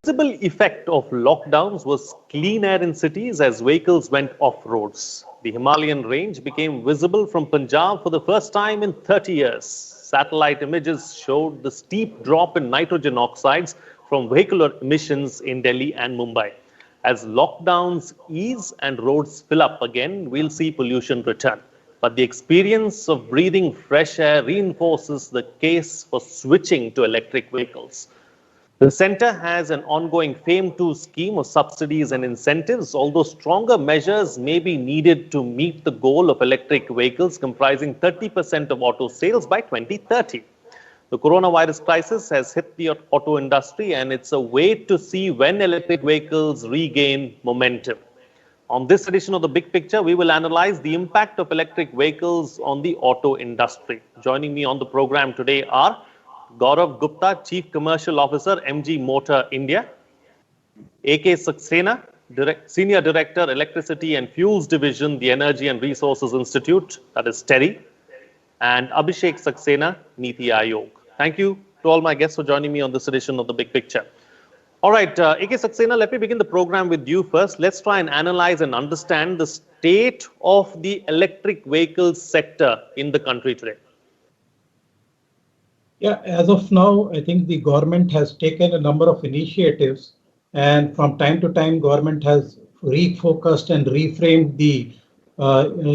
visible effect of lockdowns was clean air in cities as vehicles went off roads. The Himalayan range became visible from Punjab for the first time in 30 years. Satellite images showed the steep drop in nitrogen oxides from vehicular emissions in Delhi and Mumbai. As lockdowns ease and roads fill up again, we'll see pollution return. But the experience of breathing fresh air reinforces the case for switching to electric vehicles. The centre has an ongoing FAME2 scheme of subsidies and incentives, although stronger measures may be needed to meet the goal of electric vehicles comprising 30% of auto sales by 2030. The coronavirus crisis has hit the auto industry, and it's a wait to see when electric vehicles regain momentum. On this edition of The Big Picture, we will analyze the impact of electric vehicles on the auto industry. Joining me on the program today are Gaurav Gupta, Chief Commercial Officer, MG Motor India; AK Saxena, Senior Director, Electricity and Fuels Division, the Energy and Resources Institute, that is TERI; and Abhishek Saxena, Niti Aayog. Thank you to all my guests for joining me on this edition of The Big Picture. All right, AK Saxena, let me begin the program with you first. Let's try and analyze and understand the state of the electric vehicles sector in the country today. Yeah, as of now, I think the government has taken a number of initiatives, and from time to time, government has refocused and reframed the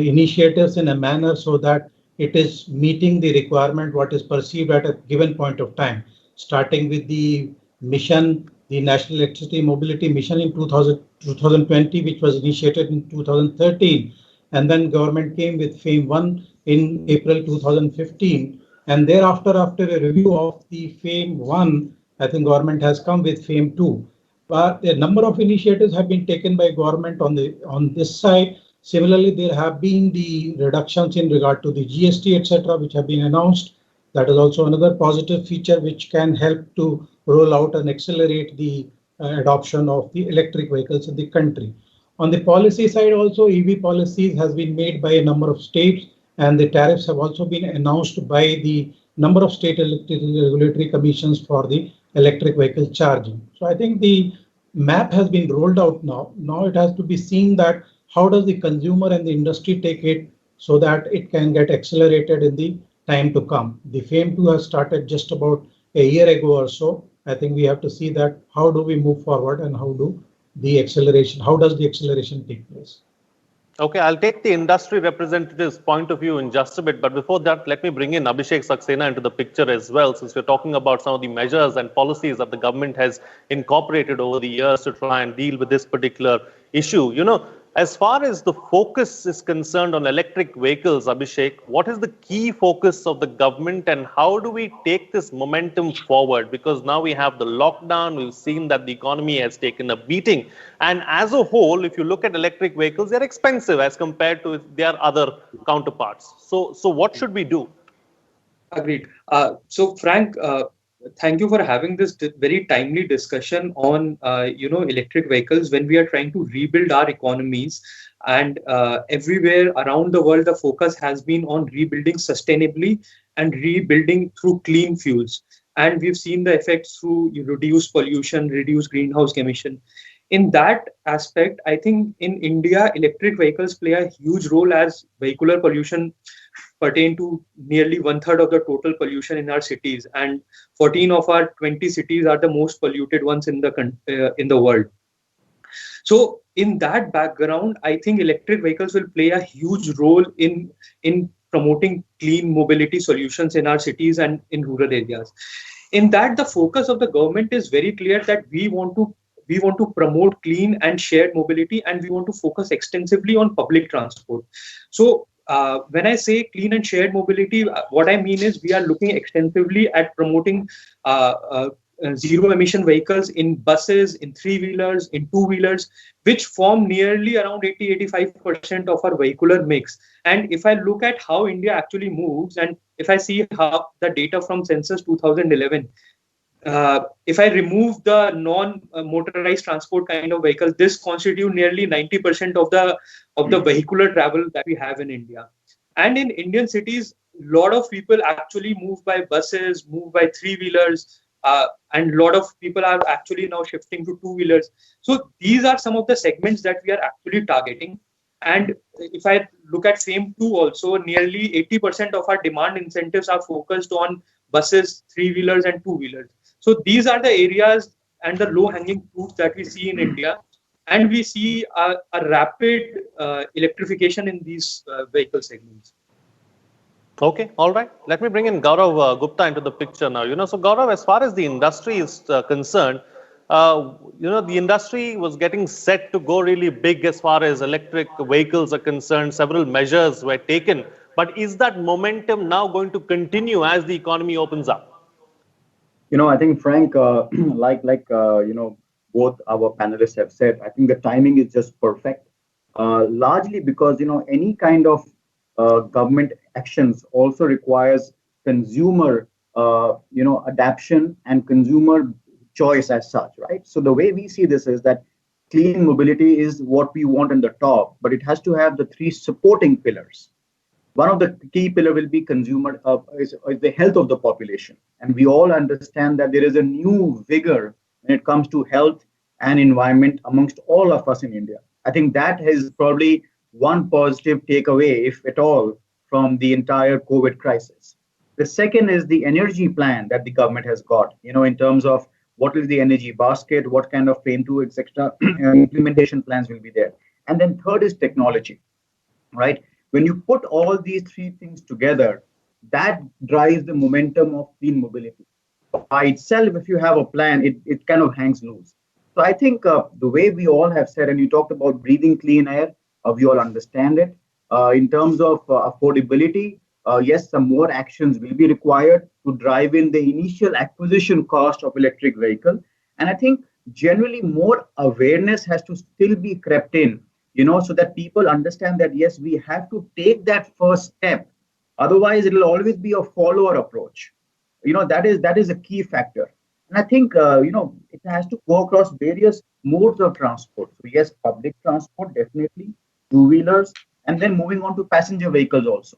initiatives in a manner so that it is meeting the requirement what is perceived at a given point of time, starting with the mission, the National Electricity Mobility Mission in 2020, which was initiated in 2013, and then government came with FAME1 in April 2015. And thereafter, after a review of the FAME1, I think government has come with FAME2. But a number of initiatives have been taken by government on this side. Similarly, there have been the reductions in regard to the GST, etc., which have been announced. That is also another positive feature which can help to roll out and accelerate the adoption of the electric vehicles in the country. On the policy side also, EV policies has been made by a number of states, and the tariffs have also been announced by the number of state electricity regulatory commissions for the electric vehicle charging. So I think the map has been rolled out now. Now it has to be seen that how does the consumer and the industry take it so that it can get accelerated in the time to come. The FAME2 has started just about a year ago or so. I think we have to see that how do we move forward and how does the acceleration take place. Okay, I'll take the industry representative's point of view in just a bit. But before that, let me bring in Abhishek Saxena into the picture as well, since we're talking about some of the measures and policies that the government has incorporated over the years to try and deal with this particular issue. You know, as far as the focus is concerned on electric vehicles, Abhishek, what is the key focus of the government and how do we take this momentum forward? Because now we have the lockdown, we've seen that the economy has taken a beating. And as a whole, if you look at electric vehicles, they're expensive as compared to their other counterparts. So what should we do? Agreed. So Frank, thank you for having this very timely discussion on electric vehicles when we are trying to rebuild our economies, and everywhere around the world the focus has been on rebuilding sustainably and rebuilding through clean fuels, and we've seen the effects through reduced pollution, reduced greenhouse emission. In that aspect, I think in India electric vehicles play a huge role, as vehicular pollution pertain to nearly 1/3 of the total pollution in our cities, and 14 of our 20 cities are the most polluted ones in the world. So in that background, I think electric vehicles will play a huge role in promoting clean mobility solutions in our cities and in rural areas. In that, the focus of the government is very clear that we want to promote clean and shared mobility, and we want to focus extensively on public transport. So when I say clean and shared mobility, what I mean is we are looking extensively at promoting zero emission vehicles in buses, in three-wheelers, in two-wheelers, which form nearly around 80-85% of our vehicular mix. And if I look at how India actually moves, and if I see how the data from Census 2011, if I remove the non-motorized transport kind of vehicles, this constitutes nearly 90% of the vehicular travel that we have in India. And in Indian cities, a lot of people actually move by buses, move by three-wheelers, and a lot of people are actually now shifting to two-wheelers. So these are some of the segments that we are actually targeting. And if I look at FAME 2 also, nearly 80% of our demand incentives are focused on buses, three-wheelers and two-wheelers. So these are the areas and the low-hanging fruits that we see in India. And we see a rapid electrification in these vehicle segments. Okay, all right. Let me bring in Gaurav Gupta into the picture now. So Gaurav, as far as the industry is concerned, the industry was getting set to go really big as far as electric vehicles are concerned. Several measures were taken. But is that momentum now going to continue as the economy opens up? I think Frank, both our panelists have said, I think the timing is just perfect. Largely because any kind of government actions also requires consumer adaptation and consumer choice as such, right? So the way we see this is that clean mobility is what we want on the top, but it has to have the three supporting pillars. One of the key pillar will be consumer is the health of the population, and we all understand that there is a new vigor when it comes to health and environment amongst all of us in India. I think that is probably one positive takeaway, if at all, from the entire COVID crisis. The second is the energy plan that the government has got, in terms of what is the energy basket, what kind of FAME 2, etc. implementation plans will be there. And then third is technology, right? When you put all these three things together, that drives the momentum of clean mobility. By itself, if you have a plan, it kind of hangs loose. So I think the way we all have said, and you talked about breathing clean air, we all understand it. In terms of affordability, yes, some more actions will be required to drive in the initial acquisition cost of electric vehicle. And I think generally more awareness has to still be crept in, so that people understand that, yes, we have to take that first step. Otherwise, it will always be a follower approach. That is a key factor. And I think, it has to go across various modes of transport. So yes, public transport, definitely, two-wheelers, and then moving on to passenger vehicles also.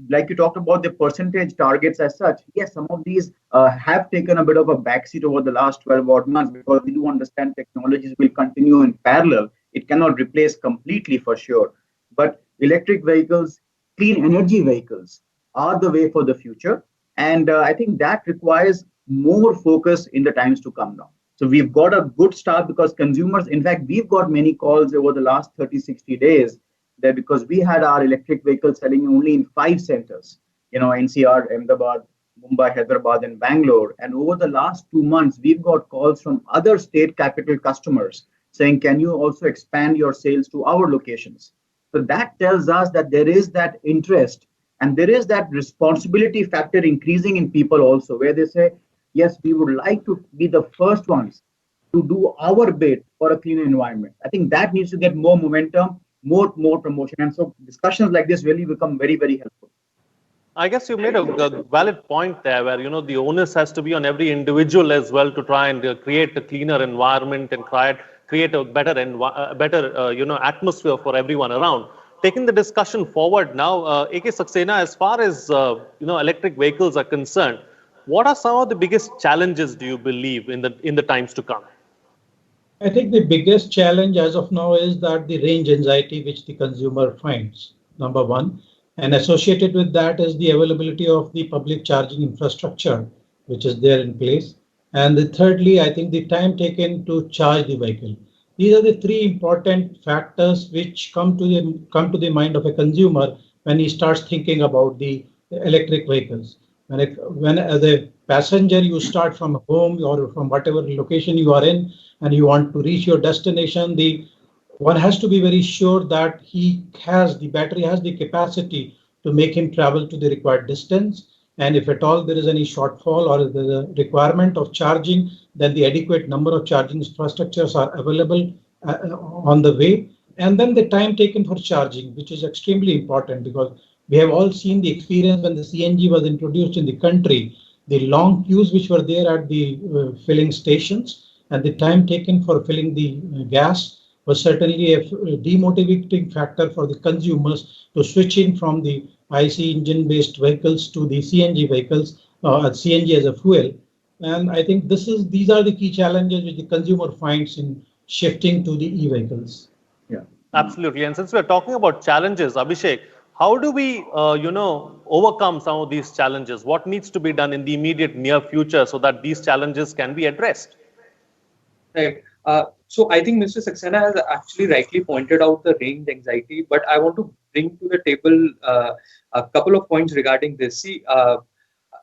Like you talked about the percentage targets as such, yes, some of these have taken a bit of a backseat over the last 12 odd months because we do understand technologies will continue in parallel. It cannot replace completely for sure. But electric vehicles, clean energy vehicles are the way for the future. And I think that requires more focus in the times to come now. So we've got a good start because consumers, in fact, we've got many calls over the last 30, 60 days that because we had our electric vehicles selling only in 5 centers, NCR, Ahmedabad, Mumbai, Hyderabad, and Bangalore. And over the last 2 months, we've got calls from other state capital customers saying, can you also expand your sales to our locations? So that tells us that there is that interest and there is that responsibility factor increasing in people also, where they say, yes, we would like to be the first ones to do our bit for a cleaner environment. I think that needs to get more momentum, more promotion. And so discussions like this really become very, very helpful. I guess you made a valid point there where, the onus has to be on every individual as well to try and create a cleaner environment and create a better atmosphere for everyone around. Taking the discussion forward now, AK Saxena, as far as, electric vehicles are concerned, what are some of the biggest challenges, do you believe, in the times to come? I think the biggest challenge as of now is that the range anxiety which the consumer finds, number one. And associated with that is the availability of the public charging infrastructure, which is there in place. And thirdly, I think the time taken to charge the vehicle. These are the three important factors which come to the mind of a consumer when he starts thinking about the electric vehicles. When as a passenger you start from home or from whatever location you are in and you want to reach your destination, one has to be very sure that the battery has the capacity to make him travel to the required distance. And if at all there is any shortfall or the requirement of charging, then the adequate number of charging infrastructures are available on the way. And then the time taken for charging, which is extremely important because we have all seen the experience when the CNG was introduced in the country, the long queues which were there at the filling stations and the time taken for filling the gas was certainly a demotivating factor for the consumers to switch in from the IC engine based vehicles to the CNG vehicles, CNG as a fuel. And I think these are the key challenges which the consumer finds in shifting to the e-vehicles. Yeah. Absolutely. And since we're talking about challenges, Abhishek, how do we, overcome some of these challenges? What needs to be done in the immediate near future so that these challenges can be addressed? Right. So I think Mr. Saxena has actually rightly pointed out the range anxiety, but I want to bring to the table a couple of points regarding this. See,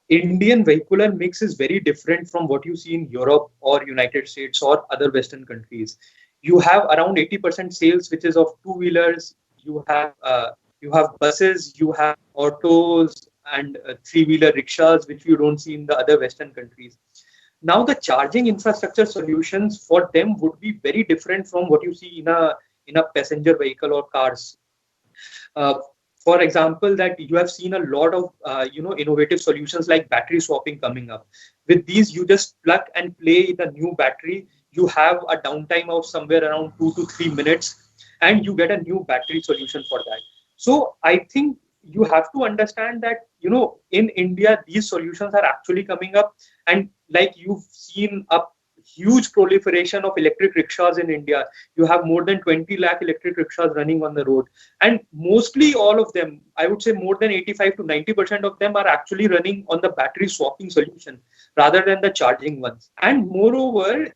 Indian vehicular mix is very different from what you see in Europe or United States or other Western countries. You have around 80% sales, which is of two-wheelers. You have buses, you have autos and three-wheeler rickshaws, which you don't see in the other Western countries. Now, the charging infrastructure solutions for them would be very different from what you see in a passenger vehicle or cars. Uh, for example, that you have seen a lot of innovative solutions like battery swapping coming up. With these, you just plug and play the new battery. You have a downtime of somewhere around 2 to 3 minutes, and you get a new battery solution for that. So I think you have to understand that in India these solutions are actually coming up, and like you've seen a huge proliferation of electric rickshaws in India. You have more than 20 lakh electric rickshaws running on the road, and mostly all of them, I would say more than 85 to 90% of them are actually running on the battery swapping solution rather than the charging ones. And moreover,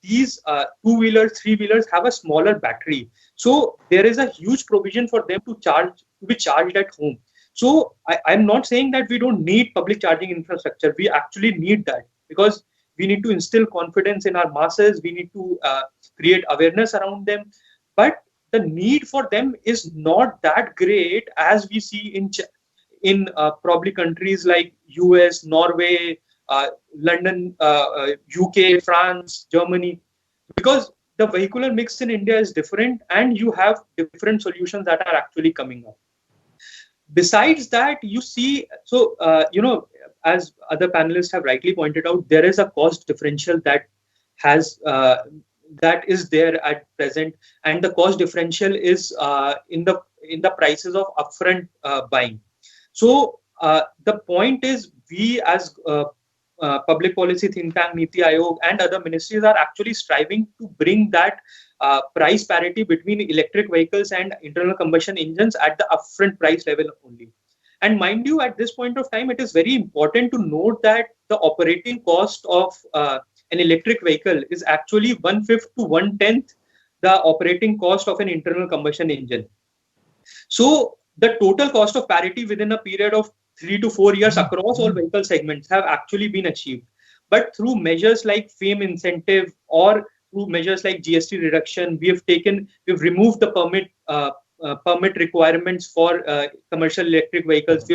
these two-wheelers, three-wheelers have a smaller battery, so there is a huge provision for them to be charged at home. So I'm not saying that we don't need public charging infrastructure. We actually need that, because we need to instill confidence in our masses. We need to create awareness around them. But the need for them is not that great as we see in probably countries like US, Norway, London, UK, France, Germany, because the vehicular mix in India is different, and you have different solutions that are actually coming up. Besides that, you see, so as other panelists have rightly pointed out, there is a cost differential that is there at present, and the cost differential is in the prices of upfront buying. So the point is, we as public policy think tank, Niti Aayog, and other ministries are actually striving to bring that price parity between electric vehicles and internal combustion engines at the upfront price level only. And mind you, at this point of time, it is very important to note that the operating cost of an electric vehicle is actually 1/5 to 1/10 the operating cost of an internal combustion engine. So the total cost of parity within a period of 3 to 4 years across all vehicle segments have actually been achieved. But through measures like FAME incentive or through measures like GST reduction, we've removed the permit requirements for commercial electric vehicles.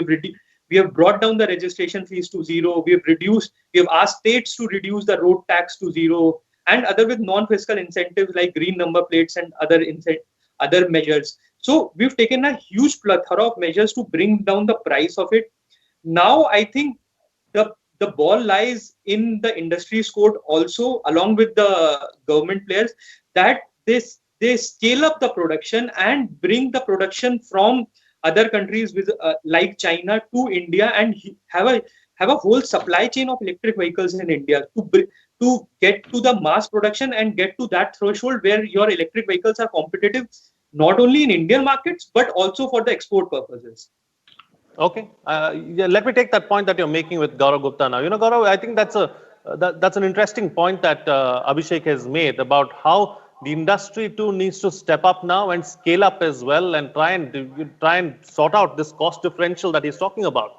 We have brought down the registration fees to zero. We have asked states to reduce the road tax to zero, and other with non-fiscal incentives like green number plates and other measures. So we've taken a huge plethora of measures to bring down the price of it. Now I think the ball lies in the industry's court also, along with the government players, that they scale up the production and bring the production from other countries with like China to India, and have a whole supply chain of electric vehicles in India to get to the mass production and get to that threshold where your electric vehicles are competitive not only in Indian markets but also for the export purposes. Okay, let me take that point that you're making with Gaurav Gupta now. Gaurav, I think that's an interesting point that Abhishek has made about how the industry too needs to step up now and scale up as well, and try and sort out this cost differential that he's talking about.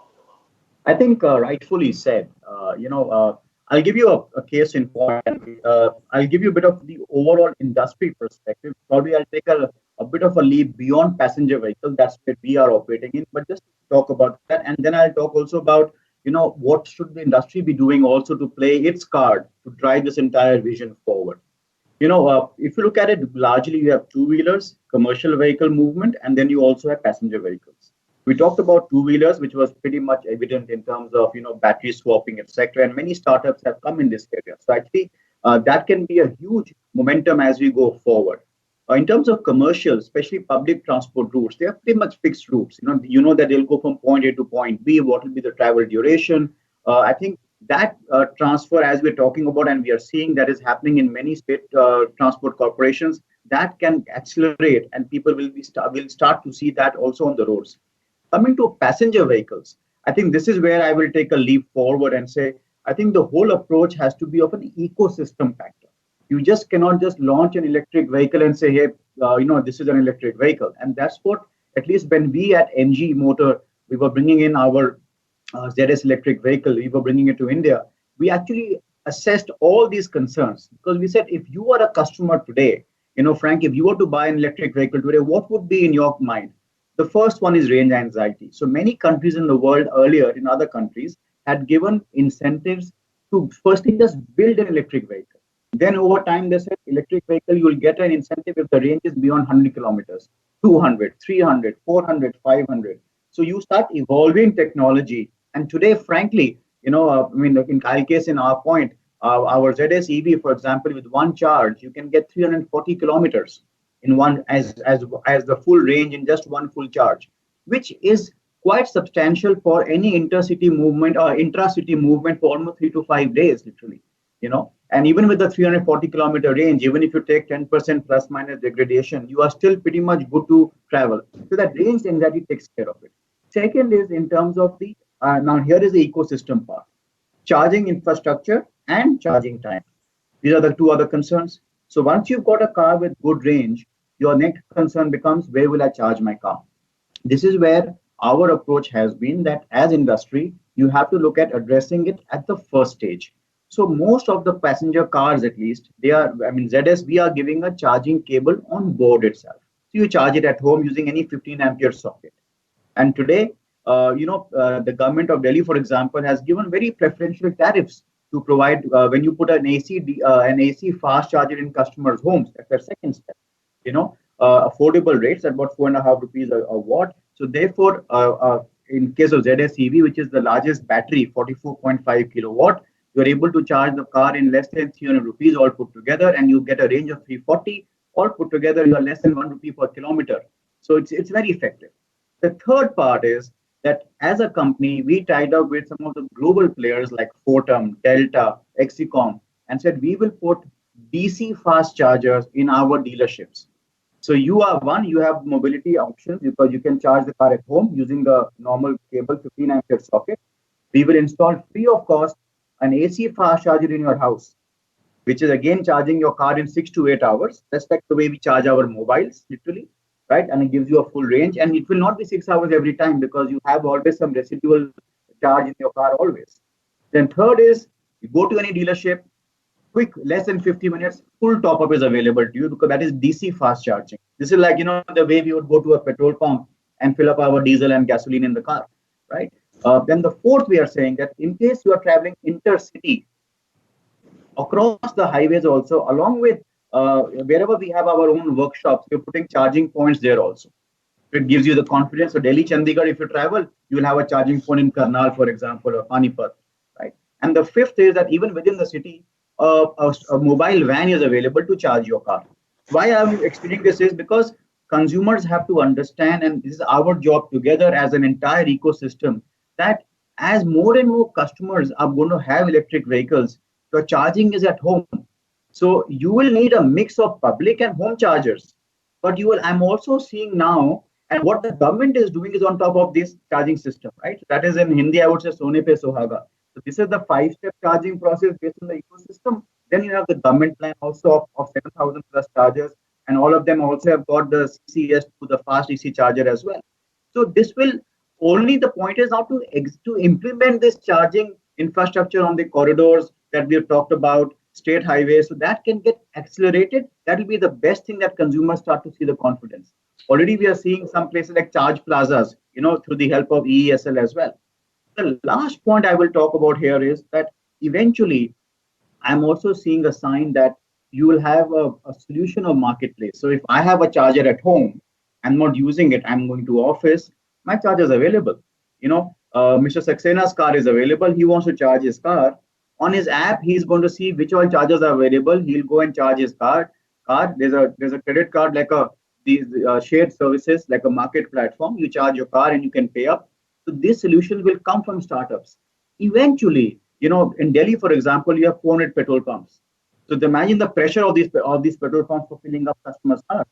I think rightfully said. I'll give you a case in point. I'll give you a bit of the overall industry perspective. Probably I'll take a bit of a leap beyond passenger vehicles. That's where we are operating in. But just talk about that, and then I'll talk also about what should the industry be doing also to play its card to drive this entire vision forward. If you look at it, largely you have two-wheelers, commercial vehicle movement, and then you also have passenger vehicles. We talked about two-wheelers, which was pretty much evident in terms of battery swapping, etc. And many startups have come in this area. So actually, that can be a huge momentum as we go forward. In terms of commercial, especially public transport routes, they are pretty much fixed routes. You know that they'll go from point A to point B. What will be the travel duration? I think that transfer, as we're talking about, and we are seeing that is happening in many state transport corporations, that can accelerate, and people will start to see that also on the roads. Coming to passenger vehicles, I think this is where I will take a leap forward and say, I think the whole approach has to be of an ecosystem factor. You just cannot just launch an electric vehicle and say, hey, this is an electric vehicle. And that's what, at least when we at MG Motor, we were bringing in our ZS electric vehicle, we were bringing it to India. We actually assessed all these concerns because we said, if you are a customer today, Frank, if you were to buy an electric vehicle today, what would be in your mind? The first one is range anxiety. So many countries in the world earlier, in other countries, had given incentives to firstly just build an electric vehicle. Then over time, they said electric vehicle, you will get an incentive if the range is beyond 100 kilometers, 200, 300, 400, 500. So you start evolving technology. And today, frankly, in our case, in our point, our ZS EV, for example, with one charge, you can get 340 kilometers in one as the full range in just one full charge, which is quite substantial for any intercity movement or intracity movement for almost 3 to 5 days, literally. And even with the 340-kilometer range, even if you take 10% plus minus degradation, you are still pretty much good to travel. So that range anxiety takes care of it. Second is in terms of the now here is the ecosystem part, charging infrastructure and charging time. These are the two other concerns. So once you've got a car with good range, your next concern becomes, where will I charge my car? This is where our approach has been that as industry, you have to look at addressing it at the first stage. So most of the passenger cars, at least, ZS, we are giving a charging cable on board itself. So you charge it at home using any 15 ampere socket. And today, the government of Delhi, for example, has given very preferential tariffs to provide when you put an AC fast charger in customers' homes. That's their second step. Affordable rates at about 4.5 rupees a watt. So therefore, in case of ZS EV, which is the largest battery, 44.5 kilowatt, you're able to charge the car in less than 300 rupees all put together, and you get a range of 340. All put together, you are less than 1 rupee per kilometer. So it's very effective. The third part is that as a company, we tied up with some of the global players like Fortum, Delta, Exicom, and said we will put DC fast chargers in our dealerships. So you have mobility options because you can charge the car at home using the normal cable 15 ampere socket. We will install free of cost an AC fast charger in your house, which is again charging your car in 6 to 8 hours. That's like the way we charge our mobiles, literally, right? And it gives you a full range, and it will not be 6 hours every time because you have always some residual charge in your car always. Then third is you go to any dealership, quick, less than 50 minutes, full top up is available to you because that is DC fast charging. This is like, the way we would go to a petrol pump and fill up our diesel and gasoline in the car, right? Then the fourth, we are saying that in case you are traveling intercity across the highways also, along with wherever we have our own workshops, we're putting charging points there also. It gives you the confidence. So Delhi, Chandigarh, if you travel, you will have a charging point in Karnal, for example, or Panipat, right? And the fifth is that even within the city, a mobile van is available to charge your car. Why I'm explaining this is because consumers have to understand, and this is our job together as an entire ecosystem, that as more and more customers are going to have electric vehicles, the charging is at home. So you will need a mix of public and home chargers. But I'm also seeing now, and what the government is doing is on top of this charging system, right? That is in Hindi, I would say, Sone Pe Sohaga. So this is the 5-step charging process based on the ecosystem. Then you have the government plan also of 7,000 plus chargers, and all of them also have got the CCS to the fast DC charger as well. So this will only, the point is now to implement this charging infrastructure on the corridors that we have talked about, state highways, so that can get accelerated. That will be the best thing that consumers start to see the confidence. Already we are seeing some places like charge plazas, through the help of EESL as well. The last point I will talk about here is that eventually I'm also seeing a sign that you will have a solution of marketplace. So if I have a charger at home, I'm not using it, I'm going to office, my charger is available. Mr. Saxena's car is available. He wants to charge his car. On his app, he's going to see which all chargers are available. He'll go and charge his car. There's a credit card like these shared services like a market platform. You charge your car and you can pay up. So these solutions will come from startups. Eventually, in Delhi, for example, you have 400 petrol pumps. So imagine the pressure of these petrol pumps for filling up customers' cars.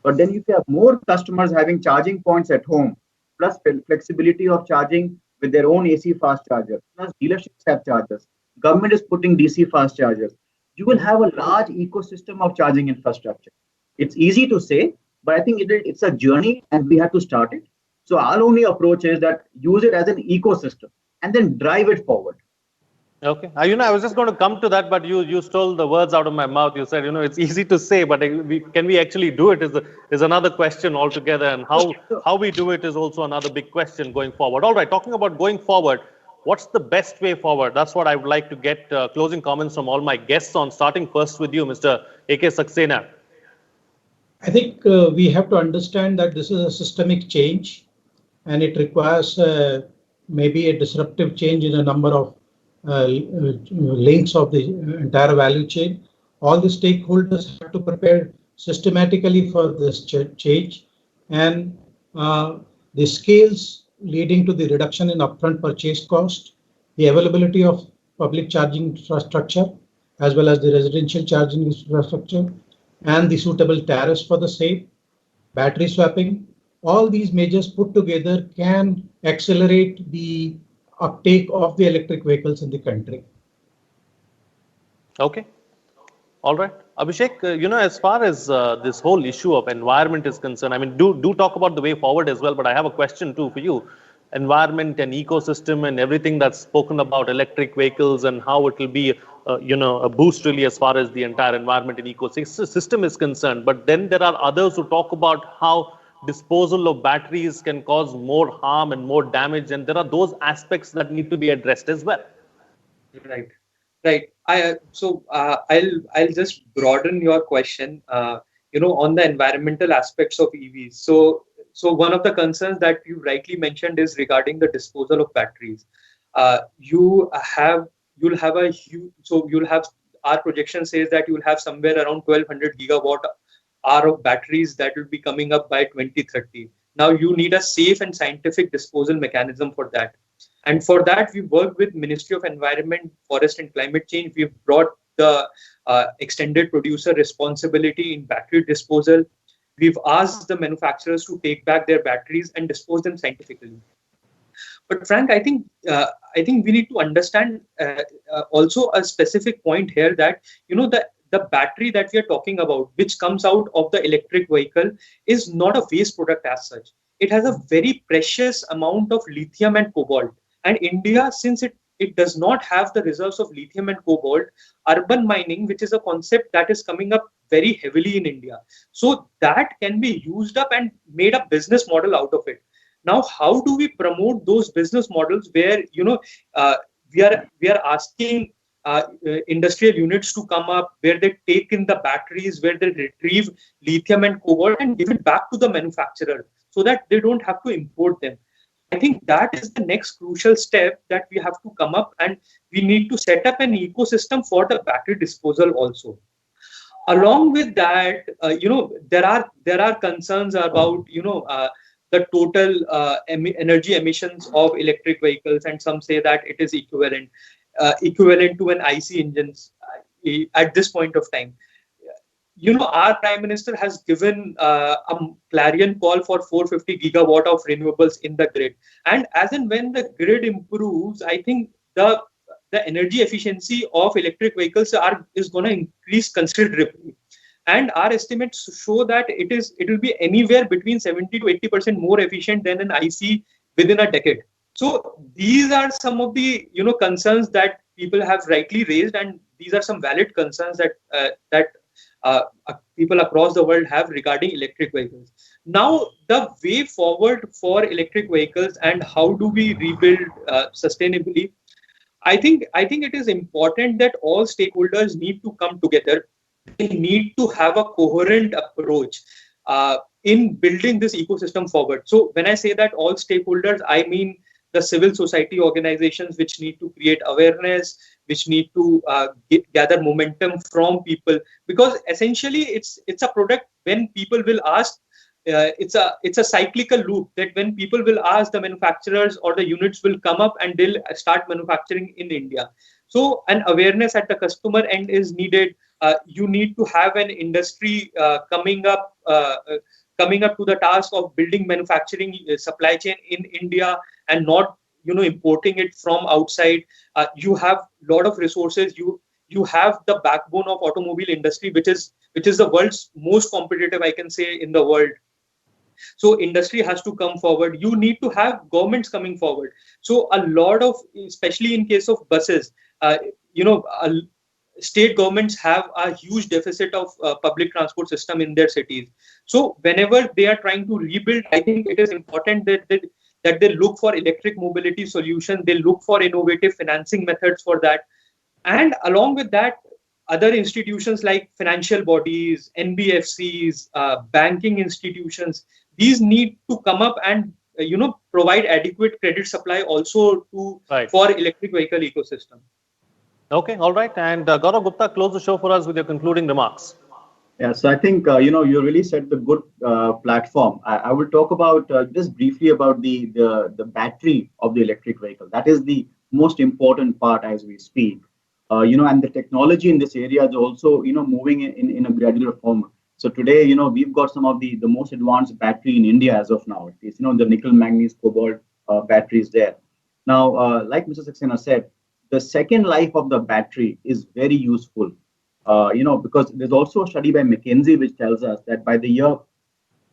But then if you have more customers having charging points at home, plus flexibility of charging with their own AC fast charger, plus dealerships have chargers, government is putting DC fast chargers, you will have a large ecosystem of charging infrastructure. It's easy to say, but I think it's a journey and we have to start it. So our only approach is that use it as an ecosystem and then drive it forward. Okay. I was just going to come to that, but you stole the words out of my mouth. You said, it's easy to say, but can we actually do it is another question altogether. And how we do it is also another big question going forward. All right. Talking about going forward, what's the best way forward? That's what I would like to get closing comments from all my guests on, starting first with you, Mr. A.K. Saxena. I think we have to understand that this is a systemic change and it requires maybe a disruptive change in a number of links of the entire value chain. All the stakeholders have to prepare systematically for this change, and the scales leading to the reduction in upfront purchase cost, the availability of public charging infrastructure, as well as the residential charging infrastructure, and the suitable tariffs for the same, battery swapping. All these measures put together can accelerate the uptake of the electric vehicles in the country. Okay. All right. Abhishek, as far as this whole issue of environment is concerned, I mean, do talk about the way forward as well, but I have a question too for you. Environment and ecosystem and everything that's spoken about electric vehicles and how it will be, a boost really as far as the entire environment and ecosystem is concerned. But then there are others who talk about how disposal of batteries can cause more harm and more damage, and there are those aspects that need to be addressed as well. Right. I'll just broaden your question. On the environmental aspects of EVs. So one of the concerns that you rightly mentioned is regarding the disposal of batteries. You'll have our projection says that you'll have somewhere around 1200 gigawatt hour of batteries that will be coming up by 2030. Now you need a safe and scientific disposal mechanism for that. And for that, we worked with Ministry of Environment, Forest and Climate Change. We've brought the extended producer responsibility in battery disposal. We've asked the manufacturers to take back their batteries and dispose them scientifically. But Frank, I think we need to understand also a specific point here that the battery that we are talking about, which comes out of the electric vehicle, is not a waste product as such. It has a very precious amount of lithium and cobalt. And India, since it does not have the reserves of lithium and cobalt, urban mining, which is a concept that is coming up very heavily in India. So that can be used up and made a business model out of it. Now, how do we promote those business models where, we are asking industrial units to come up, where they take in the batteries, where they retrieve lithium and cobalt and give it back to the manufacturer so that they don't have to import them. I think that is the next crucial step that we have to come up, and we need to set up an ecosystem for the battery disposal also. Along with that, there are concerns about the total energy emissions of electric vehicles, and some say that it is equivalent to an IC engines at this point of time. Our Prime Minister has given a clarion call for 450 gigawatt of renewables in the grid. And as and when the grid improves, I think the energy efficiency of electric vehicles is going to increase considerably. And our estimates show that it will be anywhere between 70 to 80% more efficient than an IC within a decade. So these are some of the concerns that people have rightly raised, and these are some valid concerns that people across the world have regarding electric vehicles. Now, the way forward for electric vehicles and how do we rebuild sustainably? I think it is important that all stakeholders need to come together. They need to have a coherent approach in building this ecosystem forward. So when I say that all stakeholders, I mean the civil society organizations, which need to create awareness, which need to gather momentum from people, because essentially it's a product. When people will ask, it's a cyclical loop, that when people will ask, the manufacturers or the units will come up and they'll start manufacturing in India. So an awareness at the customer end is needed. You need to have an industry coming up to the task of building manufacturing supply chain in India and not importing it from outside. You have a lot of resources. You have the backbone of automobile industry, which is the world's most competitive, I can say, in the world. So industry has to come forward. You need to have governments coming forward. So a lot of, especially in case of buses, state governments have a huge deficit of public transport system in their cities. So whenever they are trying to rebuild, I think it is important that they look for electric mobility solutions. They look for innovative financing methods for that. And along with that, other institutions like financial bodies, NBFCs, banking institutions, these need to come up and provide adequate credit supply also for electric vehicle ecosystem. Okay, all right. And Gaurav Gupta, close the show for us with your concluding remarks. Yeah, so I think you really set the good platform. I will talk about just briefly about the battery of the electric vehicle. That is the most important part as we speak. And the technology in this area is also moving in a gradual form. So today, we've got some of the most advanced battery in India as of now. It's the nickel, manganese, cobalt batteries there. Now, like Mr. Saxena said, the second life of the battery is very useful. Because there's also a study by McKinsey which tells us that by the year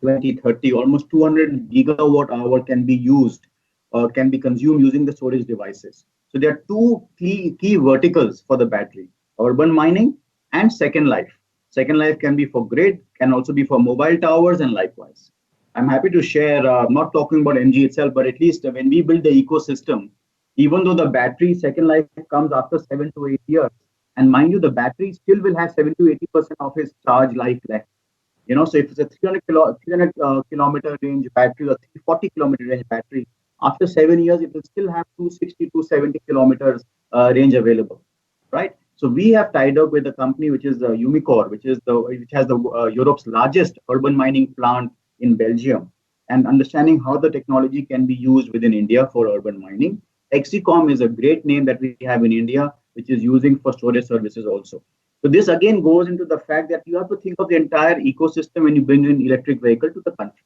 2030, almost 200 gigawatt hour can be used or can be consumed using the storage devices. So there are two key verticals for the battery: urban mining and second life. Second life can be for grid, can also be for mobile towers, and likewise. I'm happy to share, not talking about MG itself, but at least when we build the ecosystem, even though the battery second life comes after 7 to 8 years, and mind you, the battery still will have 70 to 80% of its charge life left. So if it's a 300 kilometer range battery or 340 kilometer range battery, after 7 years, it will still have 260 to 70 kilometers range available, right? So we have tied up with a company which is Umicore, which has the Europe's largest urban mining plant in Belgium, and understanding how the technology can be used within India for urban mining. Exicom is a great name that we have in India, which is using for storage services also. So this again goes into the fact that you have to think of the entire ecosystem when you bring in electric vehicle to the country.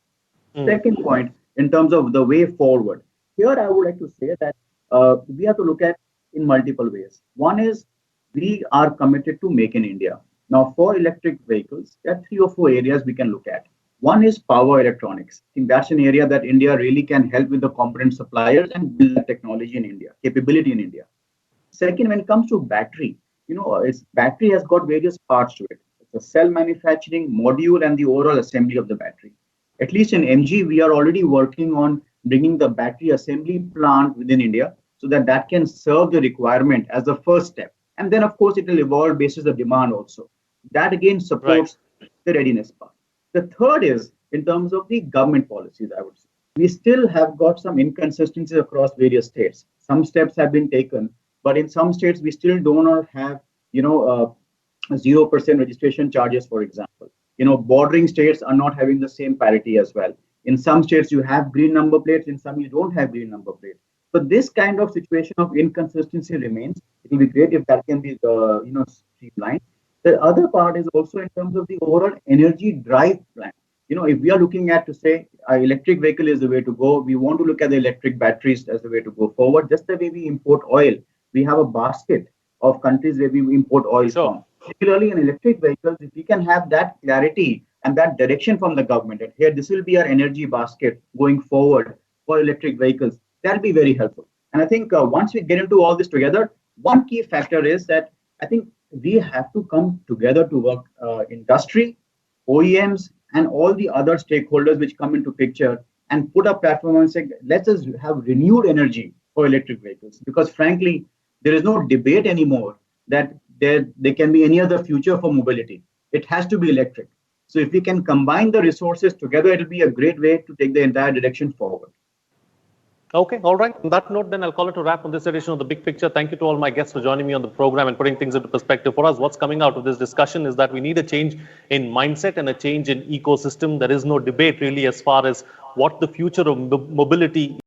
Second point, in terms of the way forward, here I would like to say that we have to look at in multiple ways. One is we are committed to make in India. Now for electric vehicles, there are 3 or 4 areas we can look at. One is power electronics. I think that's an area that India really can help with the component suppliers and build that technology in India, capability in India. Second, when it comes to battery, battery has got various parts to it. It's a cell manufacturing, module, and the overall assembly of the battery. At least in MG, we are already working on bringing the battery assembly plant within India so that can serve the requirement as the first step. And then, of course, it will evolve based on the demand also. That again supports the readiness part. The third is in terms of the government policies, I would say. We still have got some inconsistencies across various states. Some steps have been taken, but in some states, we still do not have, 0% registration charges, for example. Bordering states are not having the same parity as well. In some states, you have green number plates. In some, you don't have green number plates. So this kind of situation of inconsistency remains. It will be great if that can be, streamlined. The other part is also in terms of the overall energy drive plan. If we are looking at to say electric vehicle is the way to go, we want to look at the electric batteries as the way to go forward. Just the way we import oil, we have a basket of countries where we import oil from. Particularly in electric vehicles, if we can have that clarity and that direction from the government, that here this will be our energy basket going forward for electric vehicles, that'll be very helpful. And I think once we get into all this together, one key factor is that I think we have to come together to work, industry, OEMs, and all the other stakeholders which come into picture and put a platform and say, let's just have renewed energy for electric vehicles. Because frankly, there is no debate anymore that there can be any other future for mobility. It has to be electric. So if we can combine the resources together, it'll be a great way to take the entire direction forward. Okay, all right. On that note, then I'll call it a wrap on this edition of The Big Picture. Thank you to all my guests for joining me on the program and putting things into perspective for us. What's coming out of this discussion is that we need a change in mindset and a change in ecosystem. There is no debate really as far as what the future of mobility